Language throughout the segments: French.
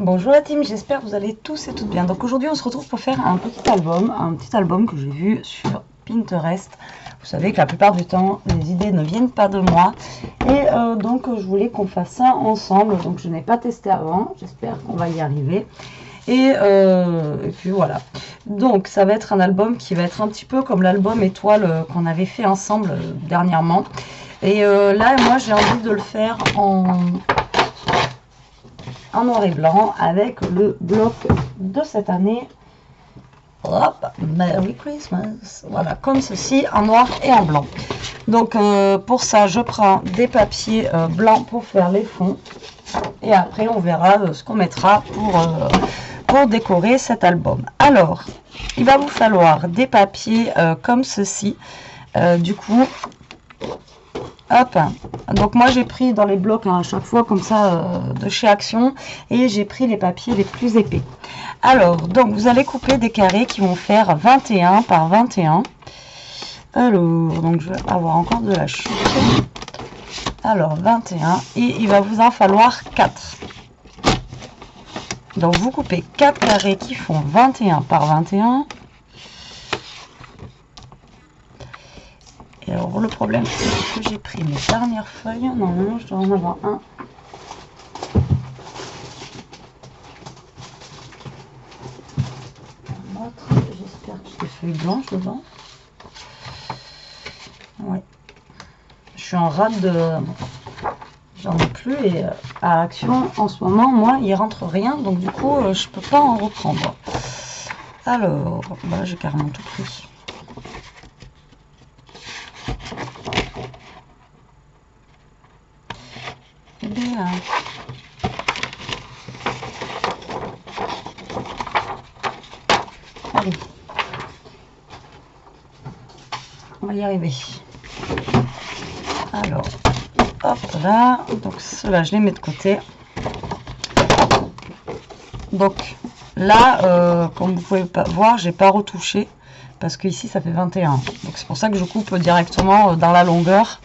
Bonjour la team, j'espère que vous allez tous et toutes bien. Donc aujourd'hui on se retrouve pour faire un petit album que j'ai vu sur Pinterest. Vous savez que la plupart du temps les idées ne viennent pas de moi. Et donc je voulais qu'on fasse ça ensemble. Donc je n'ai pas testé avant, j'espère qu'on va y arriver. Et puis voilà. Donc ça va être un album qui va être un petit peu comme l'album étoile qu'on avait fait ensemble dernièrement. Et là moi j'ai envie de le faire en noir et blanc avec le bloc de cette année. Hop, Merry Christmas. Voilà, comme ceci, en noir et en blanc. Donc pour ça, je prends des papiers blancs pour faire les fonds. Et après, on verra ce qu'on mettra pour décorer cet album. Alors, il va vous falloir des papiers comme ceci. Du coup, hop, donc moi j'ai pris dans les blocs à chaque fois comme ça de chez Action, et j'ai pris les papiers les plus épais. Alors donc vous allez couper des carrés qui vont faire 21 par 21. Alors donc je vais avoir encore de la chute. Alors 21, et il va vous en falloir 4. Donc vous coupez 4 carrés qui font 21 par 21. Et alors le problème c'est que j'ai pris mes dernières feuilles. Normalement je dois en avoir un. J'espère que j'ai des feuilles blanches dedans. Ouais. Je suis en rade de... J'en ai plus, et à Action en ce moment, moi il rentre rien, donc du coup je peux pas en reprendre. Alors, bah, j'ai carrément tout pris. Bien. Allez, on va y arriver. Alors, hop là, donc ceux-là je les mets de côté. Donc là, comme vous pouvez pas voir, j'ai pas retouché parce que ici ça fait 21. Donc c'est pour ça que je coupe directement dans la longueur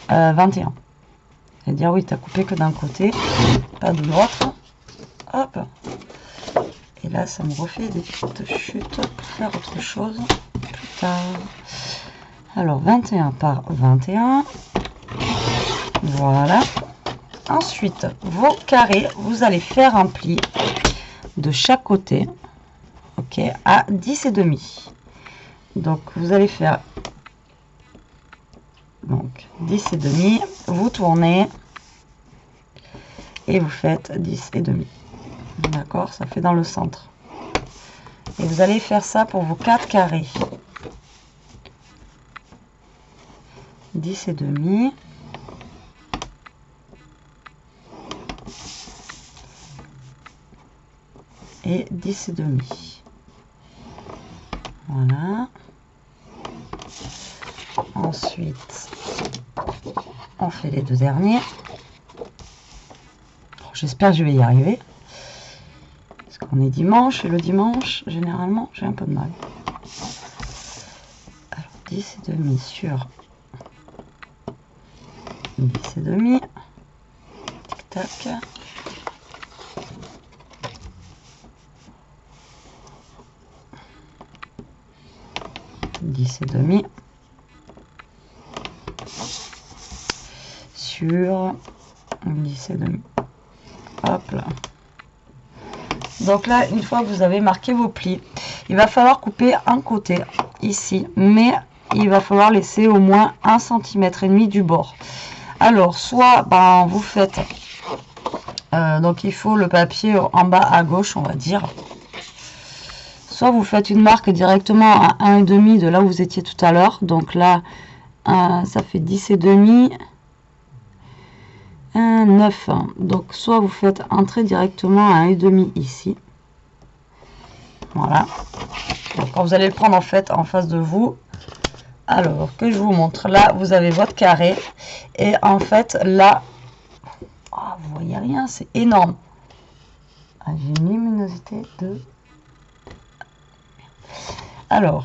21. C'est-à-dire oui, tu as coupé que d'un côté, pas de l'autre. Hop. Et là, ça me refait des petites chutes pour faire autre chose plus tard. Alors, 21 par 21. Voilà. Ensuite, vos carrés, vous allez faire un pli de chaque côté, ok, à 10,5. Donc, vous allez faire 10,5. Vous tournez et vous faites 10,5. D'accord, ça fait dans le centre. Et vous allez faire ça pour vos 4 carrés. 10,5. Et 10,5. Voilà. Ensuite, on fait les deux derniers. J'espère que je vais y arriver. Parce qu'on est dimanche, et le dimanche, généralement, j'ai un peu de mal. Alors, 10,5 sur 10,5. Tic-tac. ,5 sur 10,5. Hop là. Donc là, une fois que vous avez marqué vos plis, il va falloir couper un côté ici, mais il va falloir laisser au moins 1,5 cm du bord. Alors soit vous faites donc il faut le papier en bas à gauche, on va dire. Soit vous faites une marque directement à 1,5 de là où vous étiez tout à l'heure. Donc là, ça fait 10,5, 9. Donc soit vous faites entrer directement à 1,5 ici. Voilà. Donc, quand vous allez le prendre en fait en face de vous. Alors que je vous montre, là vous avez votre carré. Et en fait là, vous voyez rien, c'est énorme. J'ai une luminosité de... Alors,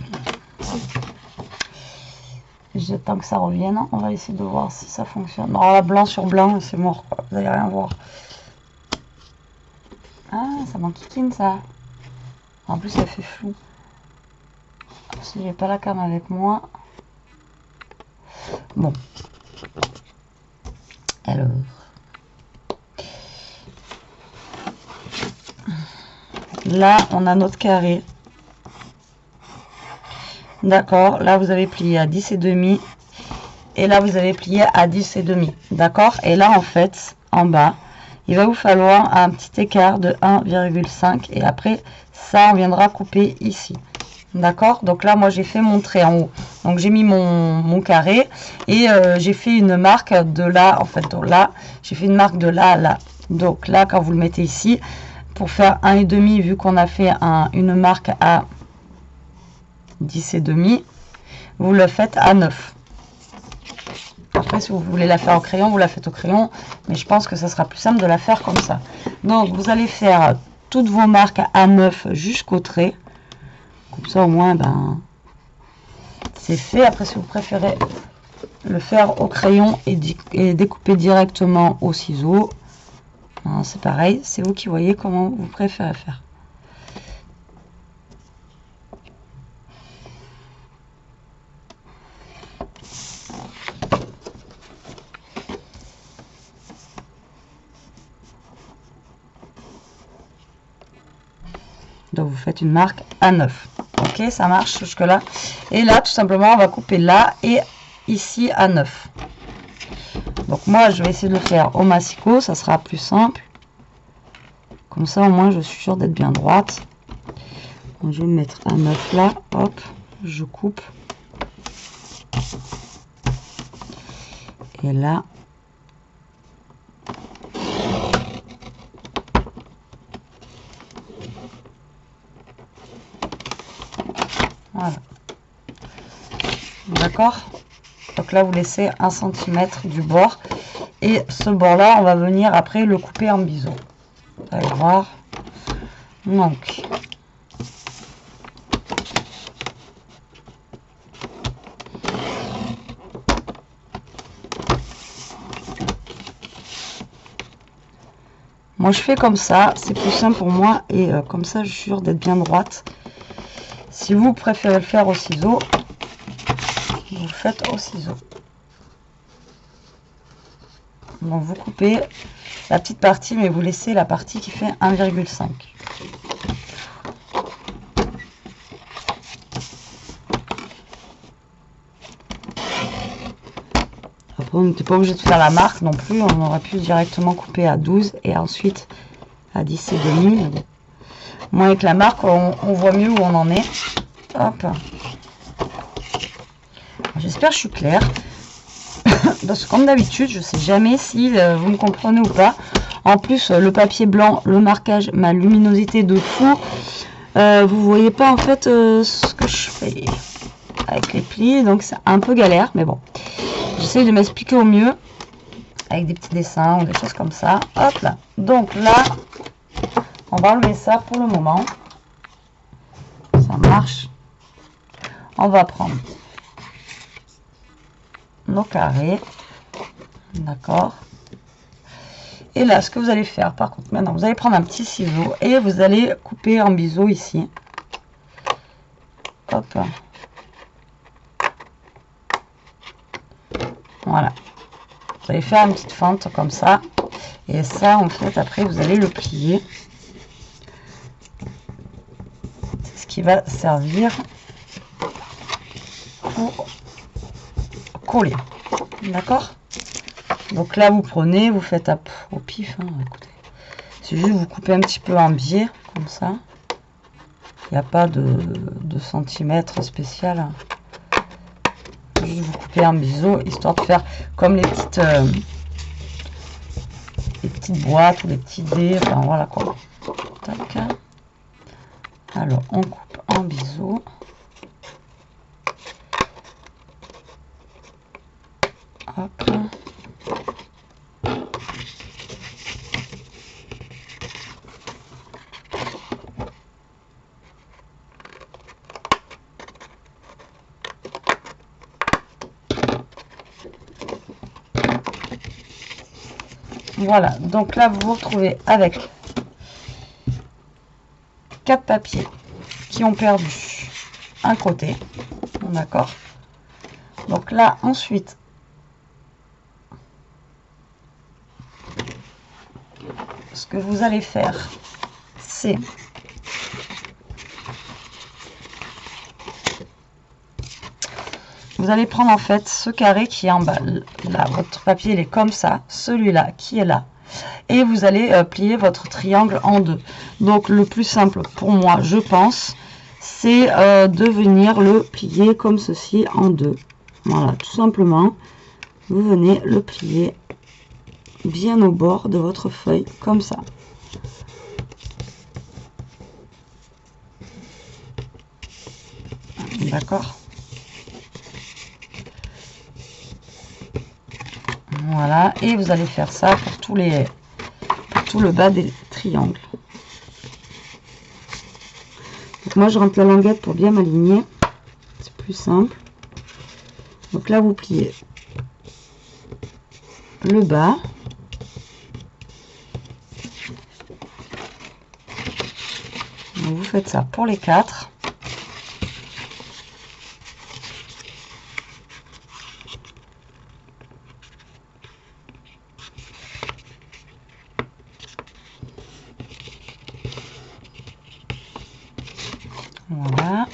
j'attends que ça revienne. On va essayer de voir si ça fonctionne. Non, là, blanc sur blanc, c'est mort, quoi. Vous n'allez rien voir. Ah, ça m'enquiquine ça. En plus, ça fait flou. Si j'ai pas la cam avec moi. Bon. Alors. Là, on a notre carré. D'accord. Là, vous avez plié à 10 et demi. Et là, vous avez plié à 10 et demi. D'accord. Et là, en fait, en bas, il va vous falloir un petit écart de 1,5. Et après, ça, on viendra couper ici. D'accord. Donc là, moi, j'ai fait mon trait en haut. Donc, j'ai mis mon carré. Et j'ai fait une marque de là, en fait, de là. J'ai fait une marque de là à là. Donc là, quand vous le mettez ici, pour faire 1,5, vu qu'on a fait une marque à 10 et demi, vous le faites à 9. Après, si vous voulez la faire au crayon, vous la faites au crayon. Mais je pense que ça sera plus simple de la faire comme ça. Donc, vous allez faire toutes vos marques à 9 jusqu'au trait. Comme ça, au moins, ben, c'est fait. Après, si vous préférez le faire au crayon et découper directement au ciseau, ben, c'est pareil. C'est vous qui voyez comment vous préférez faire. Donc, vous faites une marque à 9. Ok, ça marche jusque-là. Et là, tout simplement, on va couper là et ici à 9. Donc, moi, je vais essayer de le faire au massicot. Ça sera plus simple. Comme ça, au moins, je suis sûre d'être bien droite. Donc, je vais mettre un 9 là. Hop, je coupe. Et là, voilà. D'accord. Donc là, vous laissez 1 cm du bord. Et ce bord-là, on va venir après le couper en biseau. Vous allez voir. Donc, moi, je fais comme ça. C'est plus simple pour moi. Et comme ça, je suis sûre d'être bien droite. Si vous préférez le faire au ciseau, vous le faites au ciseau. Donc, vous coupez la petite partie, mais vous laissez la partie qui fait 1,5. Après, on n'était pas obligé de faire la marque non plus. On aurait pu directement couper à 12 et ensuite à 10 et demi. Moi, avec la marque, on voit mieux où on en est. Hop. J'espère que je suis claire. Parce que comme d'habitude, je ne sais jamais si vous me comprenez ou pas. En plus, le papier blanc, le marquage, ma luminosité de fou. Vous voyez pas en fait ce que je fais avec les plis. Donc c'est un peu galère, mais bon. J'essaie de m'expliquer au mieux. Avec des petits dessins ou des choses comme ça. Hop là. Donc là, on va enlever ça pour le moment. Ça marche. On va prendre nos carrés. D'accord. Et là, ce que vous allez faire, par contre, maintenant, vous allez prendre un petit ciseau et vous allez couper en biseau ici. Hop. Voilà. Vous allez faire une petite fente comme ça. Et ça, en fait, après, vous allez le plier. C'est ce qui va servir pour coller. D'accord? Donc là, vous prenez, vous faites au pif. Hein, écoutez. C'est juste vous coupez un petit peu en biais, comme ça. Il n'y a pas de centimètre spécial. Hein. Juste vous coupez en biseau, histoire de faire comme les petites boîtes ou les petits dés. Enfin, voilà quoi. Tac. Alors, on coupe en biseau. Hop. Voilà, donc là vous vous retrouvez avec 4 papiers qui ont perdu un côté. D'accord. Donc là, ensuite, ce que vous allez faire, c'est vous allez prendre en fait ce carré qui est en bas. Là, votre papier il est comme ça, celui-là qui est là. Et vous allez plier votre triangle en deux. Donc le plus simple pour moi, je pense, c'est de venir le plier comme ceci en deux. Voilà, tout simplement. Vous venez le plier bien au bord de votre feuille, comme ça. D'accord. Voilà, et vous allez faire ça pour tout le bas des triangles. Donc moi je rentre la languette pour bien m'aligner, c'est plus simple. Donc là vous pliez le bas. Donc vous faites ça pour les 4. Voilà.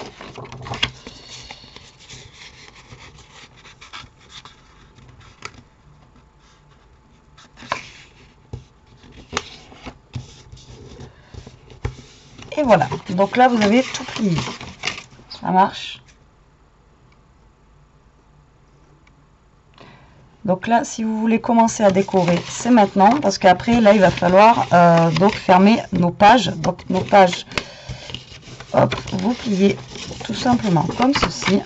Et voilà. Donc là, vous avez tout plié. Ça marche. Donc là, si vous voulez commencer à décorer, c'est maintenant. Parce qu'après, là, il va falloir donc fermer nos pages. Donc nos pages, hop, vous pliez tout simplement comme ceci.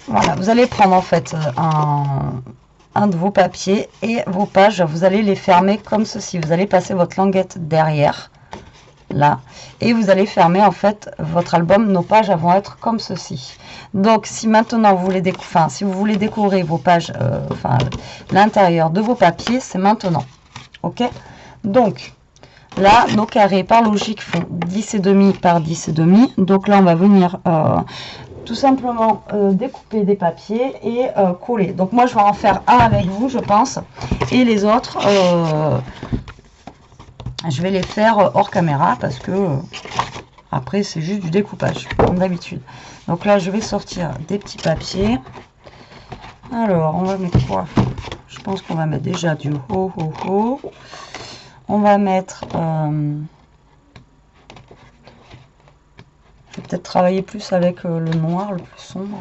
Voilà, vous allez prendre en fait un de vos papiers et vos pages, vous allez les fermer comme ceci. Vous allez passer votre languette derrière, là, et vous allez fermer en fait votre album. Nos pages vont être comme ceci. Donc si maintenant vous voulez si vous voulez décorer vos pages, l'intérieur de vos papiers, c'est maintenant. Ok, donc là nos carrés par logique font 10,5 par 10,5. Donc là on va venir tout simplement découper des papiers et coller. Donc moi je vais en faire un avec vous, je pense, et les autres je vais les faire hors caméra parce que après c'est juste du découpage comme d'habitude. Donc là je vais sortir des petits papiers. Alors on va mettre quoi? Je pense qu'on va mettre déjà du ho ho ho. On va mettre je vais peut-être travailler plus avec le noir, le plus sombre.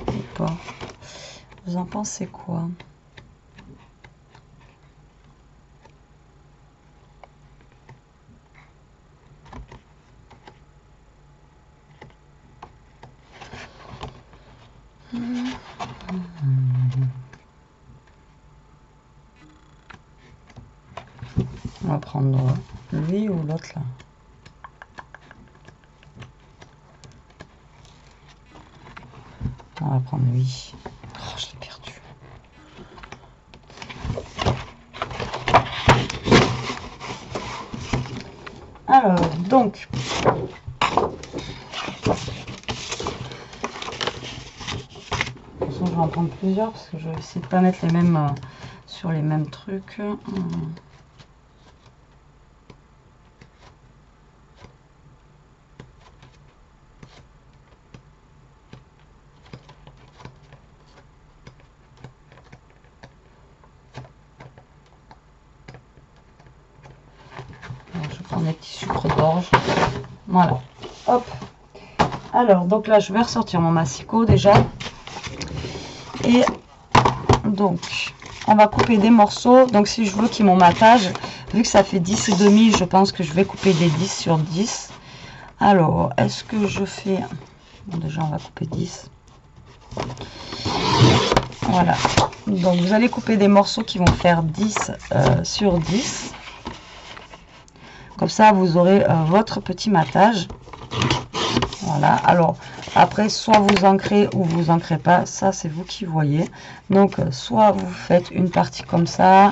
Ou pas. Vous en pensez quoi? On va prendre lui ou l'autre là. On va prendre lui. Oh, je l'ai perdu. Alors, donc, je vais en prendre plusieurs parce que je vais essayer de pas mettre les mêmes sur les mêmes trucs. Je vais prendre des petits sucres d'orge. Voilà. Hop. Alors, donc là, je vais ressortir mon massicot déjà. Et donc, on va couper des morceaux. Donc, si je veux qu'il y ait mon matage, vu que ça fait 10,5, je pense que je vais couper des 10 sur 10. Alors, est-ce que je fais... Bon, déjà, on va couper 10. Voilà. Donc, vous allez couper des morceaux qui vont faire 10 sur 10. Comme ça, vous aurez votre petit matage. Voilà. Alors, après, soit vous ancrez ou vous ancrez pas. Ça, c'est vous qui voyez. Donc, soit vous faites une partie comme ça,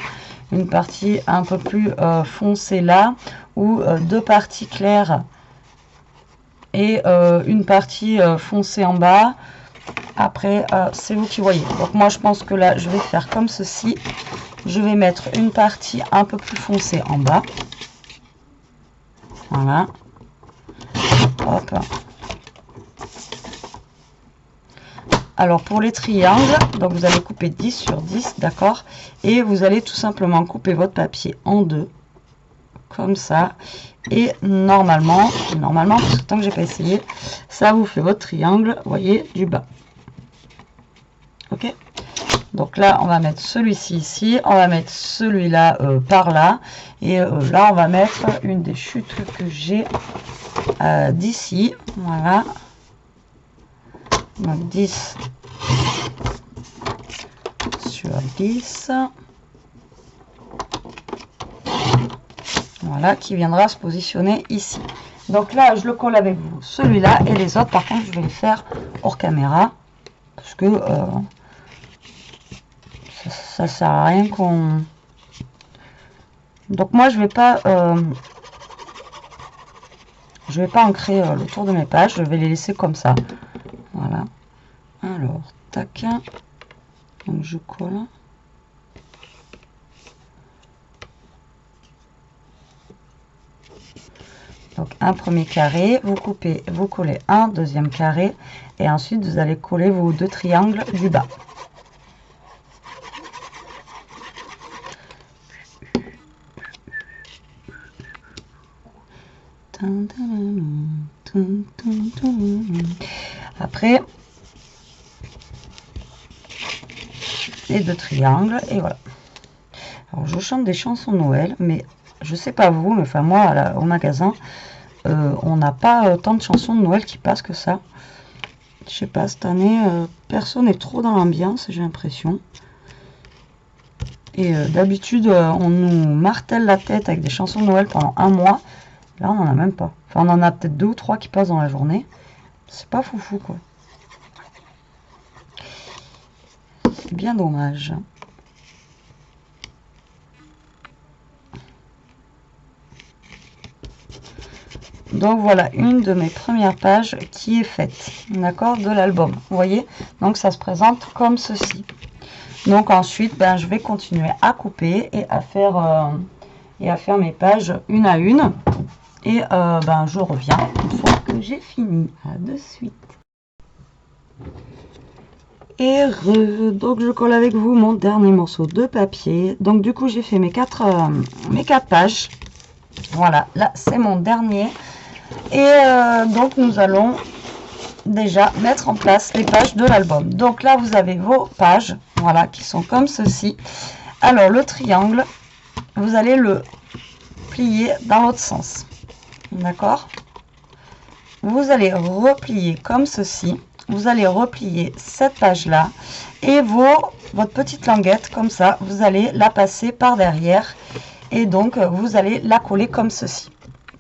une partie un peu plus foncée là, ou deux parties claires et une partie foncée en bas. Après, c'est vous qui voyez. Donc moi, je pense que là, je vais faire comme ceci. Je vais mettre une partie un peu plus foncée en bas. Voilà. Hop. Alors pour les triangles, donc vous allez couper 10 sur 10, d'accord? Et vous allez tout simplement couper votre papier en deux, comme ça. Et normalement, parce que tant que j'ai pas essayé, ça vous fait votre triangle, vous voyez, du bas. Ok? Donc là, on va mettre celui-ci ici, on va mettre celui-là par là. Et là, on va mettre une des chutes que j'ai d'ici. Voilà. Donc 10 sur 10. Voilà, qui viendra se positionner ici. Donc là, je le colle avec vous, celui-là, et les autres, par contre, je vais les faire hors caméra. Parce que ça sert à rien qu'on... Donc moi, je vais pas ancrer le tour de mes pages, je vais les laisser comme ça. Voilà. Alors, tac. Donc je colle. Donc un premier carré, vous coupez, vous collez un deuxième carré, et ensuite vous allez coller vos deux triangles du bas. Après, les deux triangles, et voilà. Alors je chante des chansons de Noël, mais je sais pas vous, mais enfin moi au magasin, on n'a pas tant de chansons de Noël qui passent que ça. Je sais pas, cette année, personne n'est trop dans l'ambiance, j'ai l'impression. Et d'habitude, on nous martèle la tête avec des chansons de Noël pendant un mois. Là, on n'en a même pas. Enfin, on en a peut-être 2 ou 3 qui passent dans la journée. C'est pas foufou, quoi. C'est bien dommage. Donc voilà une de mes premières pages qui est faite, d'accord, de l'album. Vous voyez, donc ça se présente comme ceci. Donc ensuite, ben, je vais continuer à couper et à faire mes pages une à une. Et ben, je reviens une fois que j'ai fini. À de suite. Et donc je colle avec vous mon dernier morceau de papier. Donc du coup j'ai fait mes quatre pages. Voilà, là c'est mon dernier. Et donc nous allons déjà mettre en place les pages de l'album. Donc là vous avez vos pages, voilà, qui sont comme ceci. Alors le triangle, vous allez le plier dans l'autre sens. D'accord? Vous allez replier comme ceci. Vous allez replier cette page là et votre petite languette comme ça, vous allez la passer par derrière et donc vous allez la coller comme ceci.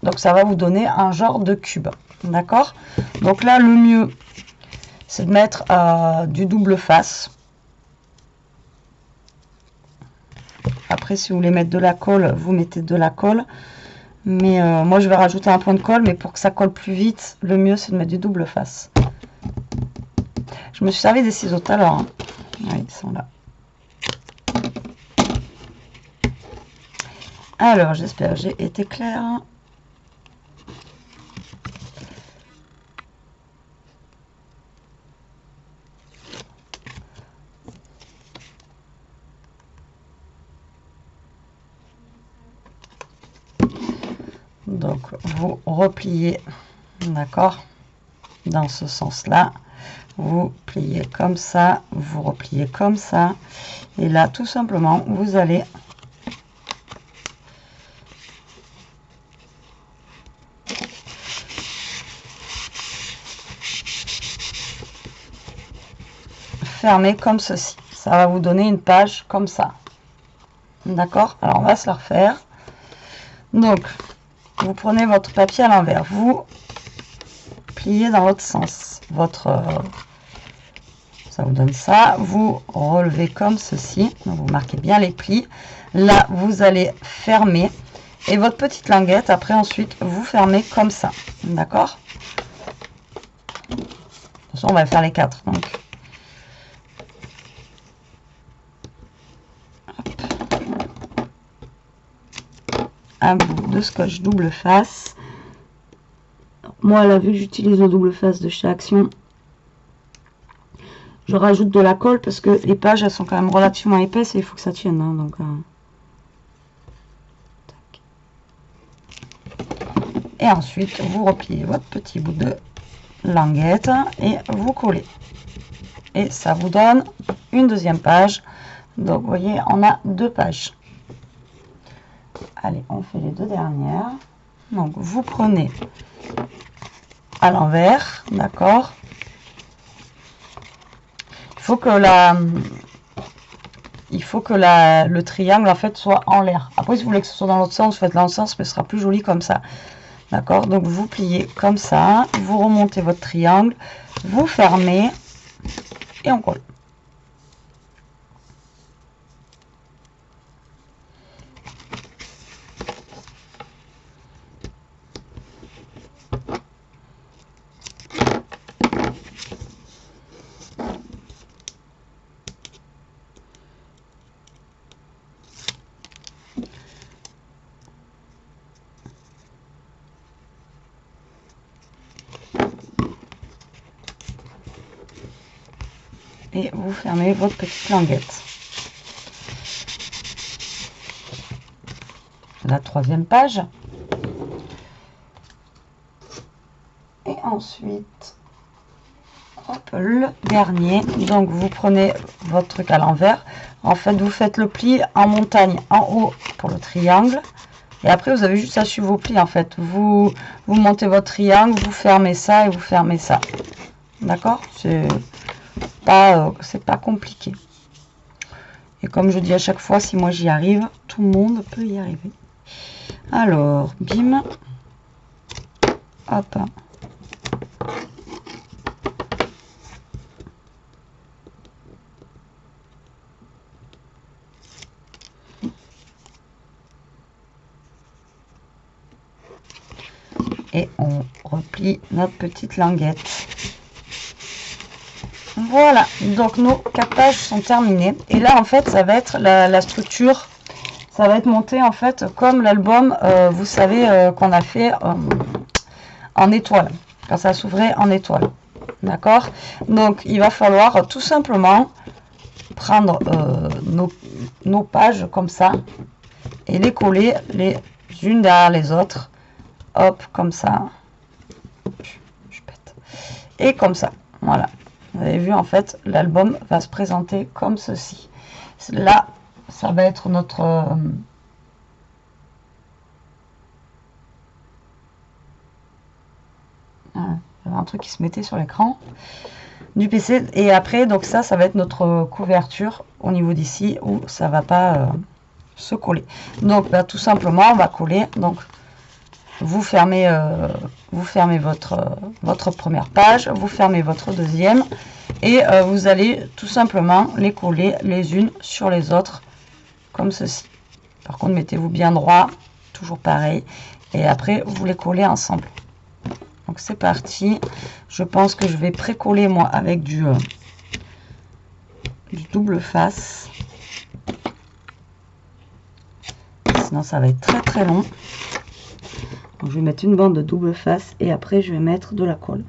Donc ça va vous donner un genre de cube, d'accord? Donc là le mieux c'est de mettre du double face. Après si vous voulez mettre de la colle, vous mettez de la colle, mais moi je vais rajouter un point de colle, mais pour que ça colle plus vite, le mieux c'est de mettre du double face. Je me suis servi des ciseaux tout à l'heure. Hein. Oui, ils sont là. Alors, j'espère que j'ai été claire. Donc, vous repliez, d'accord, dans ce sens-là. Vous pliez comme ça, vous repliez comme ça. Et là, tout simplement, vous allez fermer comme ceci. Ça va vous donner une page comme ça. D'accord? Alors, on va se la refaire. Donc, vous prenez votre papier à l'envers. Vous pliez dans l'autre sens. ça vous donne ça. Vous relevez comme ceci, donc vous marquez bien les plis. Là, vous allez fermer et votre petite languette, après ensuite, vous fermez comme ça, d'accord? De toute façon, on va faire les 4, donc. Un bout de scotch double face. Moi, là, vu que j'utilise le double face de chez Action, je rajoute de la colle parce que les pages, elles sont quand même relativement épaisses et il faut que ça tienne. Hein, donc, et ensuite, vous repliez votre petit bout de languette et vous collez. Et ça vous donne une deuxième page. Donc, vous voyez, on a 2 pages. Allez, on fait les 2 dernières. Donc, vous prenez à l'envers, d'accord? Il faut que le triangle en fait soit en l'air. Après, si vous voulez que ce soit dans l'autre sens, faites dans l'autre sens, mais ce sera plus joli comme ça. D'accord? Donc vous pliez comme ça, vous remontez votre triangle, vous fermez et on colle. Et vous fermez votre petite languette. La 3e page. Et ensuite, hop, le dernier. Donc vous prenez votre truc à l'envers. En fait, vous faites le pli en montagne en haut pour le triangle. Et après, vous avez juste à suivre vos plis en fait. Vous montez votre triangle, vous fermez ça et vous fermez ça. D'accord? C'est pas compliqué. Et comme je dis à chaque fois, si moi j'y arrive, tout le monde peut y arriver. Alors, bim. Hop. Et on replie notre petite languette. Voilà, donc nos 4 pages sont terminées. Et là, en fait, ça va être la structure. Ça va être monté, en fait, comme l'album, vous savez, qu'on a fait en étoile. Quand ça s'ouvrait en étoile. D'accord? Donc, il va falloir tout simplement prendre nos pages comme ça. Et les coller les unes derrière les autres. Hop, comme ça. Je pète. Et comme ça. Voilà. Vous avez vu, en fait, l'album va se présenter comme ceci. Là, ça va être notre... un truc qui se mettait sur l'écran du PC. Et après, donc ça va être notre couverture au niveau d'ici où ça va pas se coller. Donc, bah, tout simplement, on va coller. Donc, vous fermez votre première page, vous fermez votre deuxième et vous allez tout simplement les coller les unes sur les autres comme ceci. Par contre, mettez-vous bien droit, toujours pareil, et après vous les collez ensemble. Donc c'est parti. Je pense que je vais pré-coller moi avec du double face. Sinon ça va être très très long. Donc, je vais mettre une bande de double face et après je vais mettre de la colle.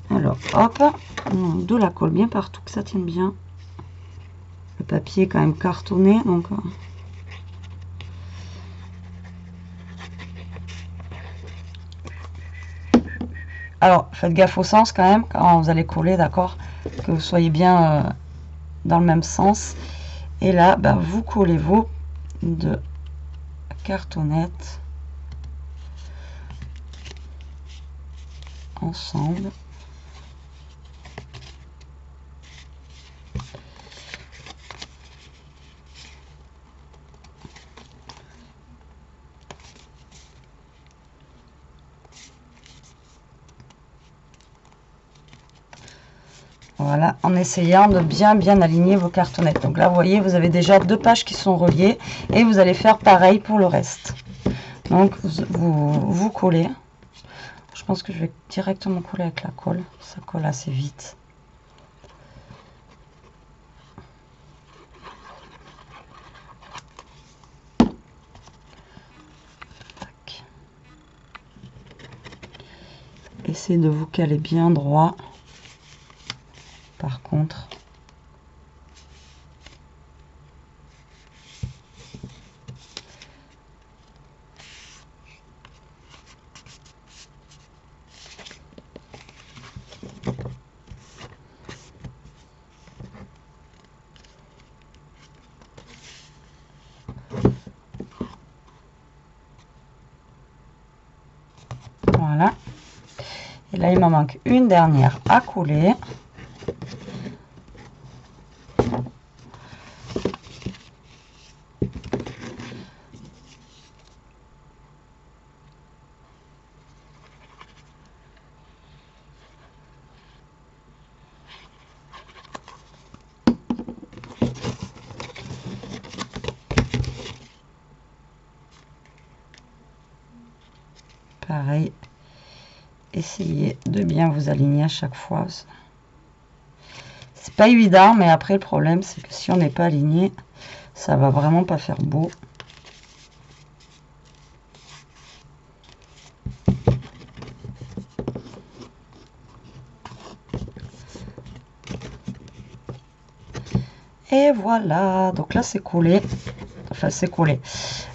Alors hop, de la colle bien partout, que ça tienne bien. Le papier est quand même cartonné, donc alors faites gaffe au sens quand même quand vous allez coller, d'accord, que vous soyez bien dans le même sens. Et là, ben, vous collez vos deux cartonnettes ensemble. Voilà, en essayant de bien aligner vos cartonnettes. Donc là, vous voyez, vous avez déjà 2 pages qui sont reliées et vous allez faire pareil pour le reste. Donc, vous collez. Je pense que je vais directement coller avec la colle. Ça colle assez vite. Tac. Essayez de vous caler bien droit. Par contre, voilà. Et là, il m'en manque une dernière à coller. Pareil, essayez de bien vous aligner à chaque fois. C'est pas évident, mais après le problème c'est que si on n'est pas aligné, ça va vraiment pas faire beau. Et voilà, donc là c'est collé. Enfin c'est collé.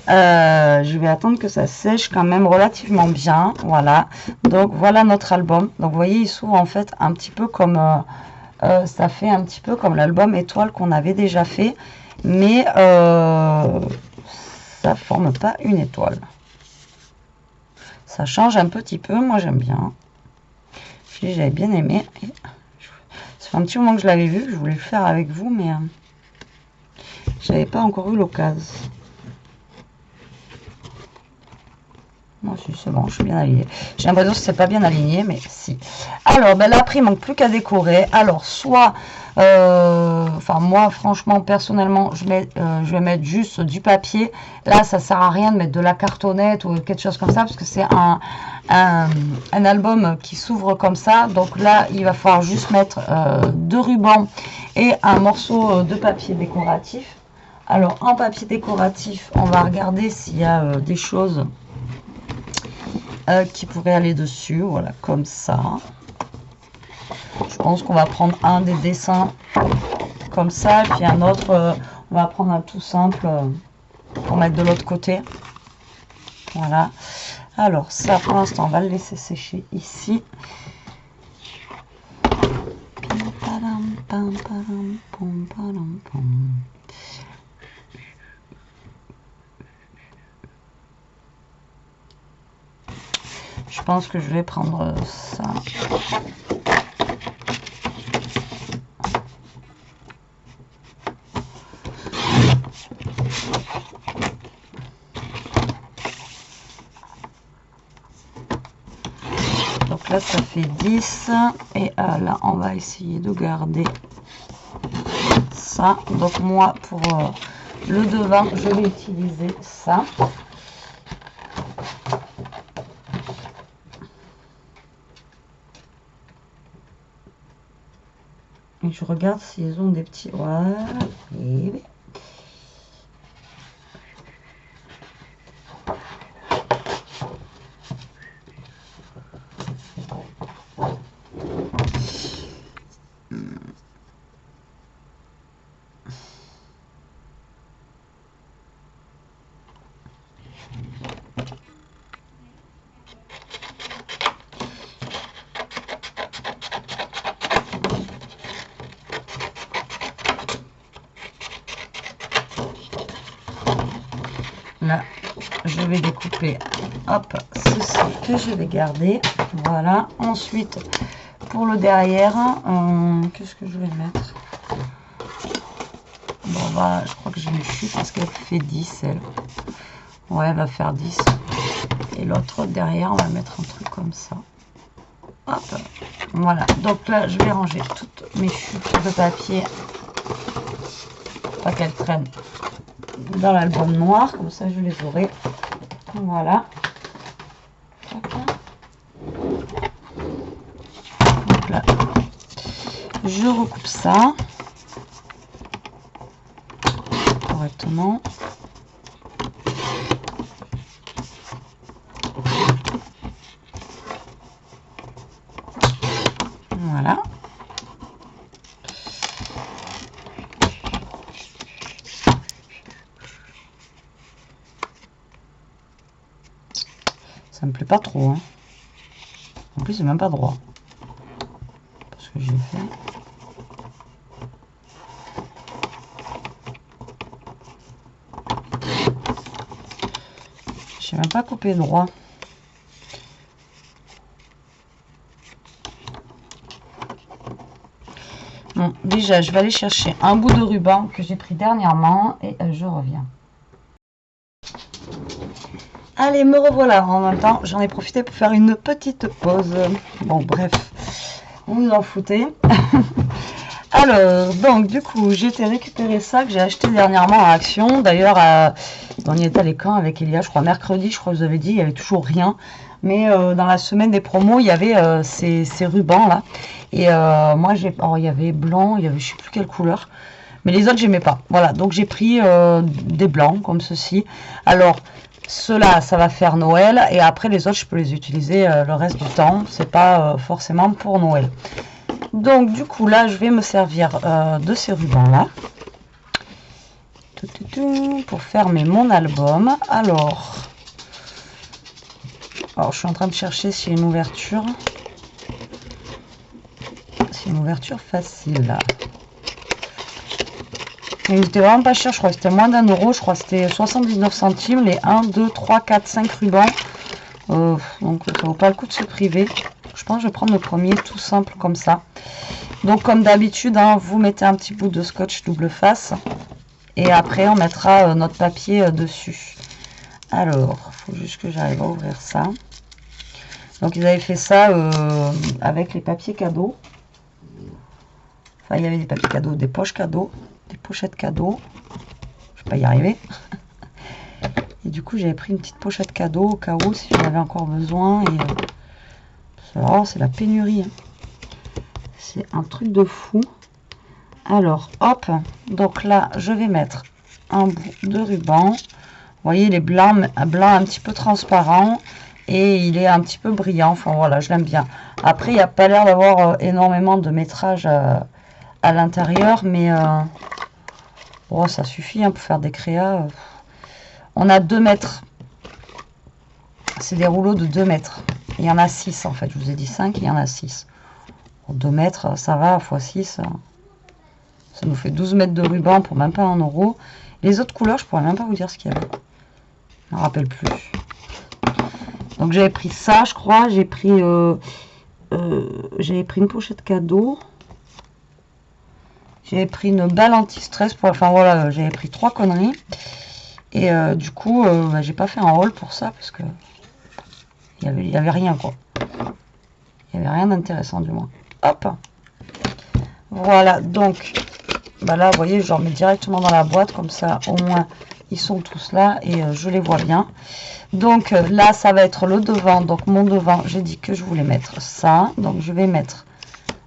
Je vais attendre que ça sèche quand même relativement bien. Voilà, donc voilà notre album. Donc vous voyez, il s'ouvre en fait un petit peu comme ça fait un petit peu comme l'album étoile qu'on avait déjà fait, mais ça forme pas une étoile. Ça change un petit peu, moi j'aime bien. J'avais bien aimé. Ça fait un petit moment que je l'avais vu, que je voulais le faire avec vous, mais j'avais pas encore eu l'occasion. Non, si, c'est bon, je suis bien alignée. J'ai l'impression que c'est pas bien aligné, mais si. Alors, ben là, après, il manque plus qu'à décorer. Alors, soit, enfin, moi, franchement, personnellement, je vais mettre juste du papier. Là, ça sert à rien de mettre de la cartonnette ou quelque chose comme ça, parce que c'est un album qui s'ouvre comme ça. Donc là, il va falloir juste mettre 2 rubans et un morceau de papier décoratif. Alors, en papier décoratif, on va regarder s'il y a des choses qui pourrait aller dessus, voilà, comme ça. Je pense qu'on va prendre un des dessins comme ça, et puis un autre, on va prendre un tout simple pour mettre de l'autre côté. Voilà. Alors ça, pour l'instant, on va le laisser sécher ici. Je pense que je vais prendre ça. Donc là, ça fait 10. Et là, on va essayer de garder ça. Donc moi, pour le devant, je vais utiliser ça. Et je regarde s'ils ont des petits... Voilà. Et... Là, je vais découper, hop, ceci que je vais garder. Voilà. Ensuite, pour le derrière, qu'est-ce que je vais mettre? Bon, bah, je crois que je vais chuter parce qu'elle fait 10, elle. Ouais, elle va faire 10. Et l'autre derrière, on va mettre un truc comme ça. Hop. Voilà, donc là je vais ranger toutes mes chutes de papier, pas qu'elles traînent dans l'album noir, comme ça je les aurai. Voilà. Donc là, je recoupe ça correctement. Voilà. Ça me plaît pas trop, hein. En plus c'est même pas droit parce que j'ai fait. J'ai même pas coupé droit. Bon, déjà je vais aller chercher un bout de ruban que j'ai pris dernièrement et je reviens. Allez, me revoilà. En même temps, j'en ai profité pour faire une petite pause. Bon, bref, vous en foutez. Alors, donc, du coup, j'ai été récupérer ça que j'ai acheté dernièrement à Action. D'ailleurs, on y était allé quand avec Elia, je crois, mercredi, je crois que vous avez dit, il n'y avait toujours rien. Mais dans la semaine des promos, il y avait ces rubans là. Et moi, il y avait blanc, il y avait je sais plus quelle couleur. Mais les autres, j'aimais pas. Voilà, donc j'ai pris des blancs comme ceci. Alors, ceux-là, ça va faire Noël. Et après, les autres, je peux les utiliser le reste du temps. C'est pas forcément pour Noël. Donc, du coup, là, je vais me servir de ces rubans-là. Pour fermer mon album. Alors, je suis en train de chercher s'il y a une ouverture. C'est une ouverture facile, là. Il était vraiment pas cher, je crois que c'était moins d'1 €, je crois que c'était 79 centimes, les 1, 2, 3, 4, 5 rubans. Donc ça vaut pas le coup de se priver. Je pense que je vais prendre le premier tout simple comme ça. Donc comme d'habitude, hein, vous mettez un petit bout de scotch double face. Et après on mettra notre papier dessus. Alors, il faut juste que j'arrive à ouvrir ça. Donc ils avaient fait ça avec les papiers cadeaux. Enfin il y avait des papiers cadeaux, des poches cadeaux. Des pochettes cadeaux. Je vais pas y arriver. Et du coup, j'avais pris une petite pochette cadeau au cas où, si j'en avais encore besoin. Et c'est la pénurie. Hein. C'est un truc de fou. Alors, hop. Donc là, je vais mettre un bout de ruban. Vous voyez, il est blanc un petit peu transparent. Et il est un petit peu brillant. Enfin, voilà, je l'aime bien. Après, il n'y a pas l'air d'avoir énormément de métrage à l'intérieur. Mais... oh, ça suffit hein, pour faire des créas. On a 2 mètres. C'est des rouleaux de 2 mètres. Il y en a 6 en fait. Je vous ai dit 5, il y en a 6. Pour 2 mètres, ça va, x 6. Ça nous fait 12 mètres de ruban pour même pas 1 €. Les autres couleurs, je pourrais même pas vous dire ce qu'il y avait. Je ne me rappelle plus. Donc j'avais pris ça, je crois. J'avais pris une pochette cadeau. J'avais pris une balle anti-stress. Enfin voilà, j'avais pris 3 conneries. Et du coup, j'ai pas fait un haul pour ça parce que il y avait rien quoi. Il y avait rien d'intéressant du moins. Hop. Voilà, donc là, vous voyez, je remets directement dans la boîte comme ça, au moins ils sont tous là et je les vois bien. Donc là, ça va être le devant. Donc mon devant, j'ai dit que je voulais mettre ça. Donc je vais mettre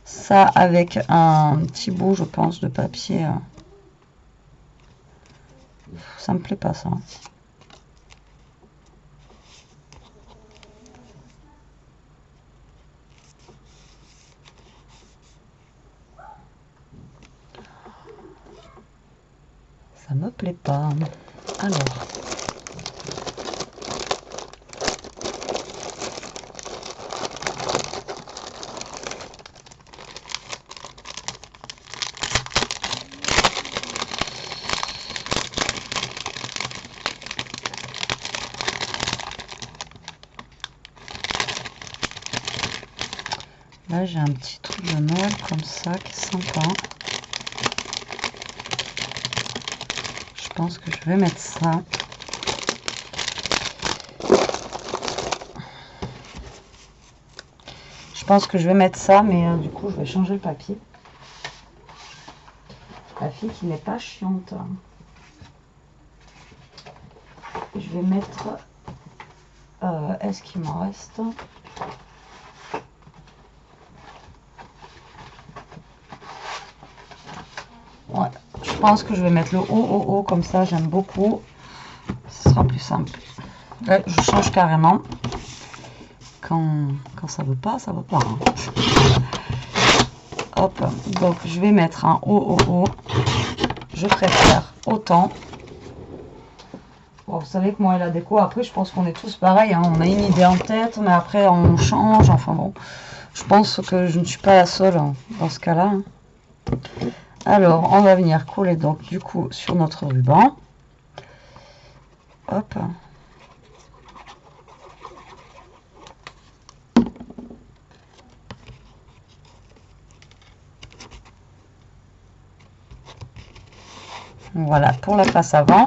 ça avec un petit bout, je pense, de papier. Ça me plaît pas ça. Ça me plaît pas. Alors. Là, j'ai un petit truc de Noël comme ça qui est sympa. Je pense que je vais mettre ça. Je Je pense que je vais mettre ça, mais du coup, je vais changer le papier. La fille qui n'est pas chiante. Je vais mettre... est-ce qu'il m'en reste? Ouais, je pense que je vais mettre le haut, comme ça, j'aime beaucoup. Ce sera plus simple. Ouais, je change carrément. Quand ça veut pas, ça veut pas. Hein. Hop, donc je vais mettre un haut. Je préfère autant. Bon, vous savez que moi et la déco, après, je pense qu'on est tous pareils. Hein. On a une idée en tête, mais après, on change. Enfin bon, je pense que je ne suis pas la seule hein, dans ce cas-là. Hein. Alors, on va venir coller donc du coup sur notre ruban. Hop. Voilà, pour la face avant.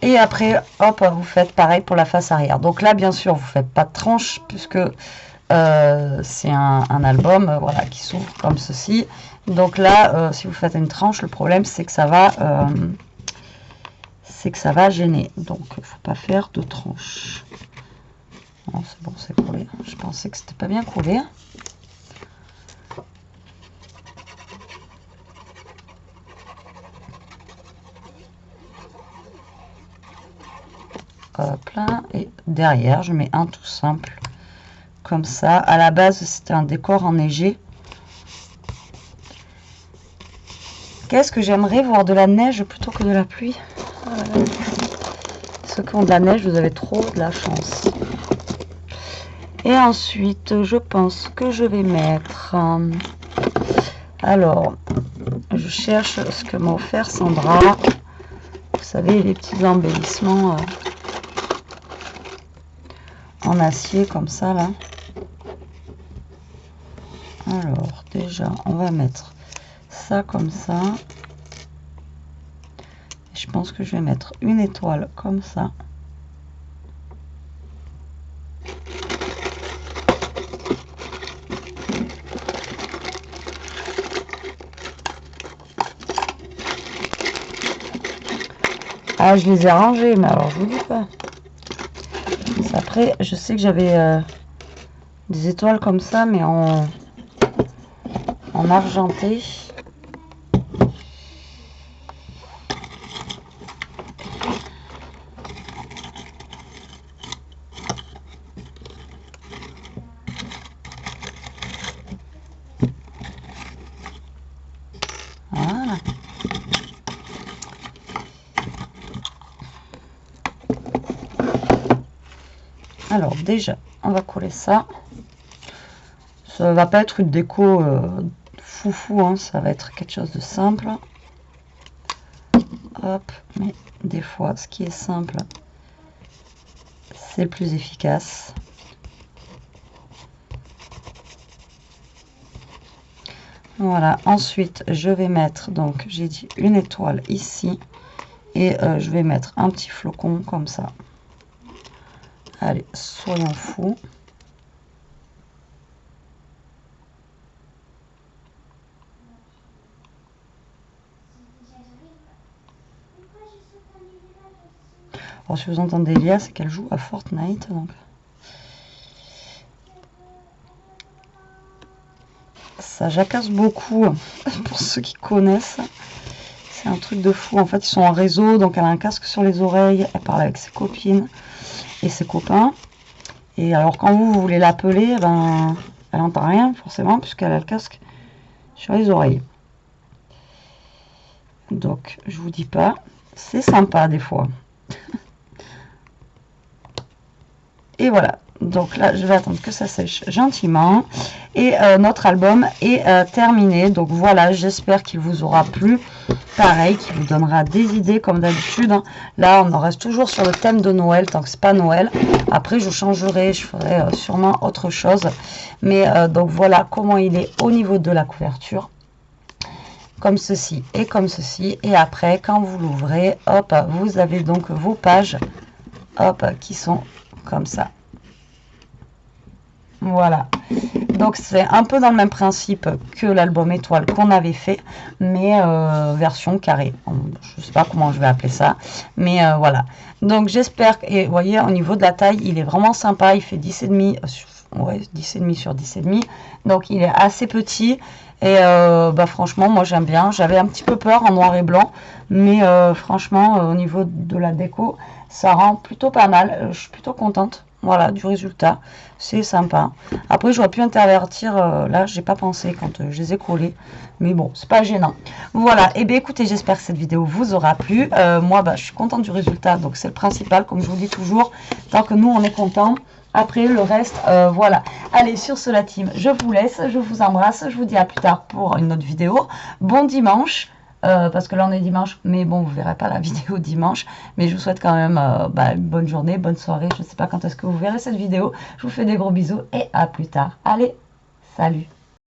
Et après, hop, vous faites pareil pour la face arrière. Donc là, bien sûr, vous ne faites pas de tranche, puisque c'est un album voilà, qui s'ouvre comme ceci. Donc là, si vous faites une tranche, le problème, c'est que ça va gêner. Donc, il ne faut pas faire de tranche. Non, c'est bon, c'est collé. Je pensais que c'était pas bien collé. Hop là, et derrière je mets un tout simple comme ça. À la base c'était un décor enneigé. Qu'est-ce que j'aimerais voir de la neige plutôt que de la pluie. Ceux qui ont de la neige, vous avez trop de la chance. Et ensuite je pense que je vais mettre alors je cherche ce que m'a offert Sandra, vous savez les petits embellissements en acier comme ça là. Alors déjà on va mettre ça comme ça. Et je pense que je vais mettre une étoile comme ça. Ah, je les ai rangés, mais alors je vous dis pas. Après, je sais que j'avais des étoiles comme ça, mais en argenté. Voilà. Alors déjà, on va coller ça. Ça va pas être une déco foufou, hein, ça va être quelque chose de simple. Hop, mais des fois, ce qui est simple, c'est plus efficace. Voilà, ensuite, je vais mettre, donc, j'ai dit une étoile ici. Et je vais mettre un petit flocon comme ça. Allez, soyons fous. Alors, si vous entendez Léa, c'est qu'elle joue à Fortnite. Donc. Ça jacasse beaucoup, pour ceux qui connaissent. C'est un truc de fou. En fait, ils sont en réseau, donc elle a un casque sur les oreilles. Elle parle avec ses copines et ses copains. Et alors, quand vous voulez l'appeler, ben, elle n'entend rien, forcément, puisqu'elle a le casque sur les oreilles. Donc, je vous dis pas, c'est sympa des fois. Et voilà, donc là je vais attendre que ça sèche gentiment. Et notre album est terminé. Donc voilà, j'espère qu'il vous aura plu. Pareil, qu'il vous donnera des idées comme d'habitude. Hein. Là, on en reste toujours sur le thème de Noël, tant que c'est pas Noël. Après, je changerai, je ferai sûrement autre chose. Mais donc voilà comment il est au niveau de la couverture. Comme ceci et comme ceci. Et après, quand vous l'ouvrez, hop, vous avez donc vos pages, hop, qui sont comme ça. Voilà. Donc c'est un peu dans le même principe que l'album étoile qu'on avait fait, mais version carrée. Je sais pas comment je vais appeler ça, mais voilà. Donc j'espère, et vous voyez au niveau de la taille, il est vraiment sympa, il fait 10,5, ouais, 10,5 sur 10,5, donc il est assez petit. Et bah franchement moi j'aime bien. J'avais un petit peu peur en noir et blanc, mais franchement au niveau de la déco ça rend plutôt pas mal. Je suis plutôt contente, voilà, du résultat. C'est sympa. Après j'aurais pu intervertir, là j'ai pas pensé quand je les ai collés, mais bon c'est pas gênant. Voilà, et bien écoutez, j'espère que cette vidéo vous aura plu. Moi bah, je suis contente du résultat, donc c'est le principal, comme je vous dis toujours, tant que nous on est content. Après le reste, voilà. Allez, sur ce la team, je vous laisse, je vous embrasse, je vous dis à plus tard pour une autre vidéo. Bon dimanche, parce que là on est dimanche, mais bon, vous verrez pas la vidéo dimanche. Mais je vous souhaite quand même bah, une bonne journée, bonne soirée. Je ne sais pas quand est-ce que vous verrez cette vidéo. Je vous fais des gros bisous et à plus tard. Allez, salut!